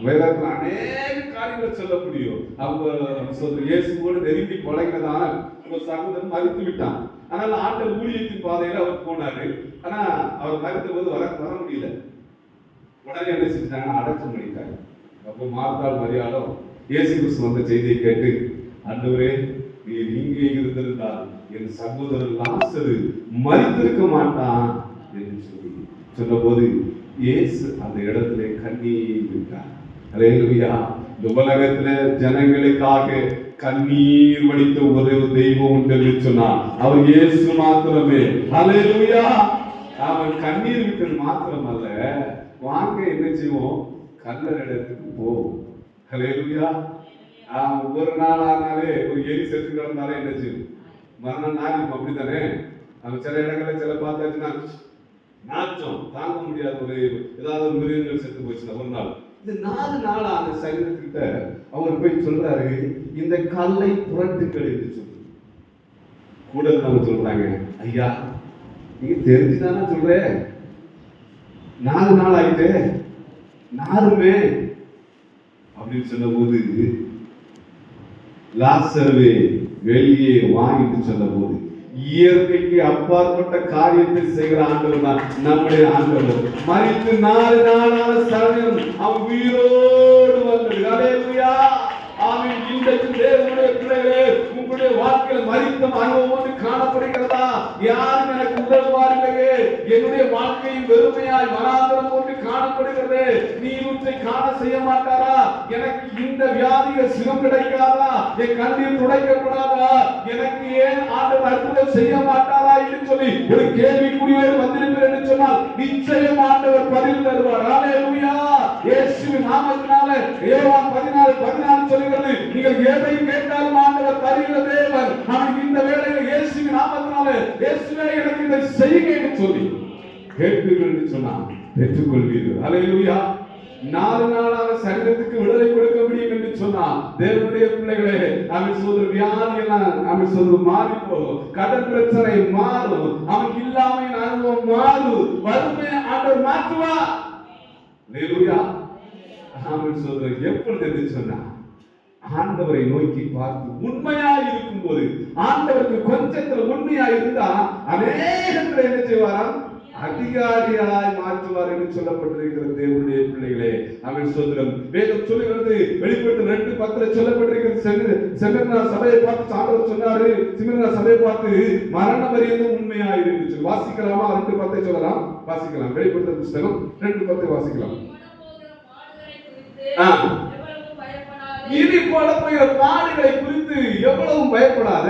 வேதத்துல அநேக காரியங்கள் சொல்ல முடியும். அவங்க சொல்ற இயேசுவோடு நெருங்கி பழகினதான ஒரு சகோதரன் மரித்து விட்டான். ஆனால் ஆண்டவர் ஊழியத்தின் பாதையில அவர் போனாரு. ஆனா அவர் மரித்த போது வர முடியல. உடனே என்ன செஞ்சாங்க, அடக்கம் பண்ணிட்டாங்க. அப்போ மார்த்தாள் மரியாளும் இயேசு கிறிஸ்து வந்த செய்தியை கேட்டு, ஆண்டவரே நீர் இங்கே இருந்திருந்தால் என் சகோதரன் லாசரு மரித்திருக்க மாட்டான் என்று சொல்லி சொன்னபோது இயேசு அந்த இடத்திலே கண்ணீர் விட்டார். அல்லேலூயா. உலகத்திலே ஜனங்களுக்காக கண்ணீர் வடித்த ஒரு தெய்வம் உண்டு என்று சொன்னார், அவர் இயேசு மாத்திரமே. அல்லேலூயா. அவன் கண்ணீர் விட்டது மாத்திரமல்ல, வாங்க என்ன செய்வோம், கல்லறை இடத்துக்கு போவோம். அல்லேலூயா. ஒவ்வொரு நாள் ஆனாலே ஒரு எலி செத்து கிடந்தாலே என்ன செய்யும், மரண நாள் அப்படித்தானே. நம்ம சில இடங்களை சில பார்த்தாச்சுன்னா நாற்றம் தாங்க முடியாத ஒரு ஏதாவது ஒரு மிருகங்கள் செத்து போச்சுன்னா ஒரு நாள். இந்த 4 நாளா அந்த சரீரத்துக்கிட்ட அவர் போய் சொல்றாரு, இந்த கல்லை புரட்டுங்கள் என்று சொல்லி. கூட இருந்தவங்க சொல்றாங்க, ஐயா நீங்க தெரிஞ்சுதானே சொல்ற, 4 நாள் ஆயிட்டு நாருமே அப்படின்னு சொன்ன போது, லாசருவே வெளியே வாங்கிட்டு சொன்ன போது, இயற்கைக்கு அப்பாற்பட்ட காரியத்தை செய்கிற ஆண்டவர் தான் நம்முடைய ஆண்டவர். மரித்து 4 நாளான சரீரம் அவன் உயிரோடு வந்தது. ஹல்லேலூயா. ஆமென். இன்றைக்கு தேவனுடைய பிள்ளைகளே, உங்களுடைய வாழ்க்கையில் மரித்த அனுபவம் வந்து காணப்படுகிறதா? யாரும் எனக்கு உதவுவார்களே, என்னுடைய வாழ்க்கையில் வெறுமையாய் வனாந்தரம் போன்று காணப்படுகிறது, நீர் உற்றை காண செய்ய மாட்டாரா? எனக்கு இந்த வியாதிகள் சுகம் கிடைக்காதா? என் கண்ணீர் துடைக்கப்படாதா? எனக்கு ஏன் ஆண்டவர் அற்புதம் செய்ய மாட்டாரா என்று சொல்லி ஒரு கேள்விக்குறியோடு வந்திருக்கிறேன் என்று சொன்னால் நிச்சயம் ஆண்டவர் பதில் தருவார். ஹல்லேலூயா. இயேசுவின் நாமத்தினாலே யோவான் 14:14 சொல்கிறது, நீங்கள் எதை கேட்டாலும் ஆண்டவர் தருகிற தேவன். அவன் இந்த வேளையில் இயேசுவின் நாமத்தினாலே, இயேசுவே எனக்கு இதை செய்யுங்க என்று சொல்லி கேட்பீர்கள் என்று சொன்னான், பெற்றுக்கொள்வீர்கள். ஹல்லேலூயா. 4 நாளான சரீரத்துக்கு விடுதலை கொடுக்க முடியும் என்று சொன்னான். தேவனுடைய பிள்ளைகளே, அவன் சொல்ற வியாதியெல்லாம் அவன் சொல்ற மாறி போகும், கடன் பிரச்சனை மாறும், அவன் இல்லாமையின் அனுபவம் மாறும், வறுமையை ஆண்டவர் மாற்றுவார். ஹல்லேலூயா. அவன் சொல்ற எப்பொழுது என்று சொன்னான், ஆண்டவரை நோக்கி பார்த்து உண்மையாய் இருக்கும் போது, ஆண்டவருக்கு கொஞ்சத்துல உண்மையாய் இருந்தா அநேகத்துல என்ன செய்வாராம், அதிகாரியாய் மாற்றுவார் என்று சொல்லப்பட்டிருக்கிறது. தேவனுடைய பிள்ளைகளே, அவன் சொல்றோம் வேதம் சொல்லுகிறது, வெளிப்படுத்தல் 2:10 சொல்லப்பட்டிருக்கிறது. செமிர்னா சபையை பார்த்து ஆண்டவர் சொன்னாரு, செமிர்னா சபையை பார்த்து மரண பரியந்தம் உண்மையாய் இருந்து சொல்லி. வாசிக்கலாமா? 2:10 சொல்லலாம், வாசிக்கலாம். வெளிப்படுத்தல் புத்தகம் 2:10 வாசிக்கலாம். இனி போடப்போகிற பாடுகளை குறித்து எவ்வளவு பயப்படாத,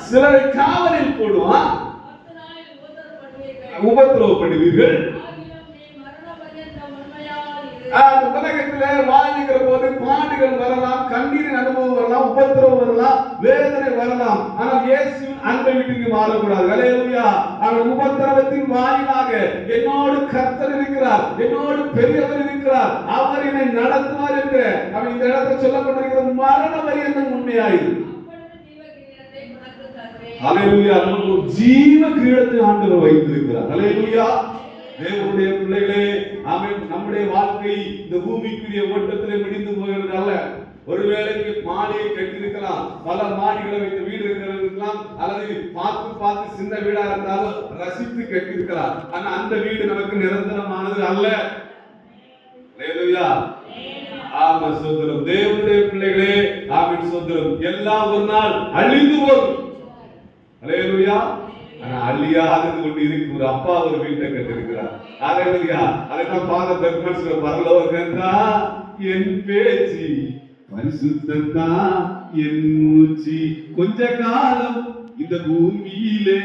சிலரை காவலில் போடுவான், உபத்திரவப்படுவீர்கள். உலகத்திலே வாழ்கிற போது பாடுகள் வரலாம், கண்ணீரின் அனுபவம் வரலாம், உபத்திரவம் வரலாம், வேதனை வரலாம். ஆனால் இயேசுவின் அன்பை விட்டு மாறக்கூடாது. ஹல்லேலூயா. அவன் உபத்திரவத்தின் வாயிலாக என்னோடு கர்த்தர் இருக்கிறார், என்னோடு பெரியவர் இருக்கிறார், அவர் என்னை நடத்துவார் என்று அவன் இந்த இடத்துல சொல்லப்பட்டிருக்கிறது. மரண பரியந்தம் உண்மையாயிரு. ஹல்லேலூயா. நமக்கு ஜீவ கிரீடத்தை ஆண்டவர் வைத்திருக்கிறார். ஹல்லேலூயா. தேவனுடைய பிள்ளைகளே, ஆமென். நம்முடைய வாழ்க்கை இந்த பூமிக்குரிய ஓட்டத்திலே முடிந்து போகிறது அல்ல. ஒருவேளை நீங்க மாடியை கட்டியிருக்கலாம், பல மாடிகளை வைத்த வீடு இருக்கலாம், அல்லது பார்த்து சின்ன வீடா இருந்தாலும் ரசித்து கட்டியிருக்கலாம். ஆனா அந்த வீடு நமக்கு நிரந்தரமானது அல்ல. ஹல்லேலூயா. ஆமென். சோதரம் தேவனுடைய பிள்ளைகளே, ஆமென். சோதரம் எல்லாம் ஒரு நாள் அழிந்து போகும். ஹல்லேலூயா. ஆனா அழியாதது கொண்டு இருக்கு ஒரு அப்பா ஒரு வீட்டை கட்டிருக்கிறார். ஹல்லேலூயா. அதுதான் ஃபாதர் பெர்மன்ஸ் பரலோகந்தா என் பேச்சு, பரிசுத்தந்தா என் மூச்சு, கொஞ்ச காலம் இந்த பூமியிலே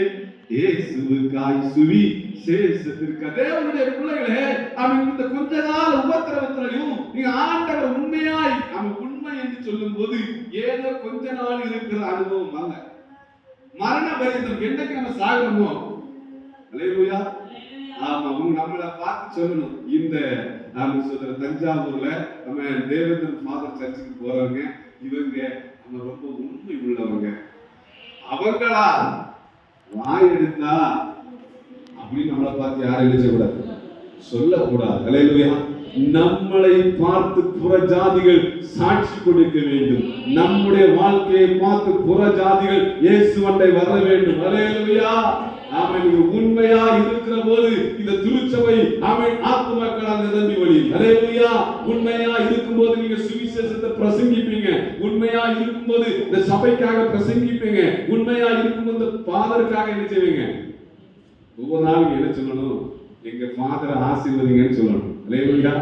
இயேசுவுக்காய் சுவி சேஷத்திற்கு. தேவனுடைய பிள்ளைகளே, அவன் இந்த கொஞ்ச கால உபத்திரவத்திலையும் நீங்க ஆண்டவர் உண்மையாய் அவன் உண்மை என்று சொல்லும் போது ஏதோ கொஞ்ச நாள் இருக்கிற அனுபவம் அல்ல. மரண பரியந்தம் என்னைக்கு நம்ம சாகிறோமோ. ஹல்லேலூயா. ஆமா, நம்மளை பார்த்து சொல்லணும். இந்த நாம சொல்ற தஞ்சாவூர்ல நம்ம தேவேந்திரன் ஃபாதர் சர்ச்சுக்கு போறவங்க, இவங்க நம்ம ரொம்ப உண்மை உள்ளவங்க, அவங்களா வாய் எடுத்தா அப்படின்னு நம்மளை பார்த்து யாரும் நினைச்சக்கூடாது, சொல்லக்கூடாது. ஹல்லேலூயா. நம்மளை பார்த்து புற ஜாதிகள் சாட்சி கொடுக்க வேண்டும். நம்முடைய வாழ்க்கையை பார்த்து புற ஜாதிகள் இயேசுவண்டை வர வேண்டும். ஹல்லேலூயா. ஆமென். உண்மையா இருக்கிற போது இந்த திருச்சபை ஆமென் ஆத்துமக்களால் நிரம்பி வழியும். ஹல்லேலூயா. உண்மையா இருக்கும்போது நீங்க சுவிசேஷத்தை பிரசங்கிப்பீங்க. உண்மையா இருக்கும்போது இந்த சபைக்காக பிரசங்கிப்பீங்க. உண்மையா இருக்கும்போது ஃபாதருக்காக என்ன செய்வீங்க? ஒவ்வொரு நாளும் என்ன சொல்லணும்? எங்க ஃபாதரை ஆசீர்வதிங்கன்னு சொல்லணும். ஹல்லேலூயா.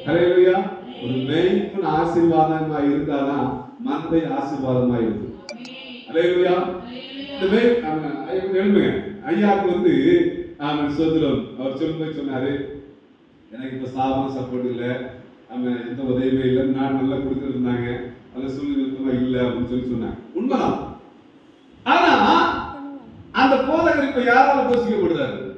ஹல்லேலூயா. ஒரு மேய்ப்பன் ஆசீர்வாதமா இருந்தாதான் மந்தை ஆசீர்வாதமா இருக்கும். ஹல்லேலூயா. இந்த எழுதுங்க. ஐயாவுக்கு அவன் சொல்லுறோம், அவர் சொல்லும்போது சொன்னாரு, எனக்கு இப்ப சாதம் சப்போர்ட் இல்லை, அவன் எந்த உதவியுமே இல்லை, நான் நல்லா கொடுத்துட்டு இருந்தாங்க, அதை சூழ்நிலை இல்லை அப்படின்னு சொல்லி சொன்னாங்க. உண்மைதான். அந்த போதகர் இப்ப யாரால போஷிக்கப்படுறாரு?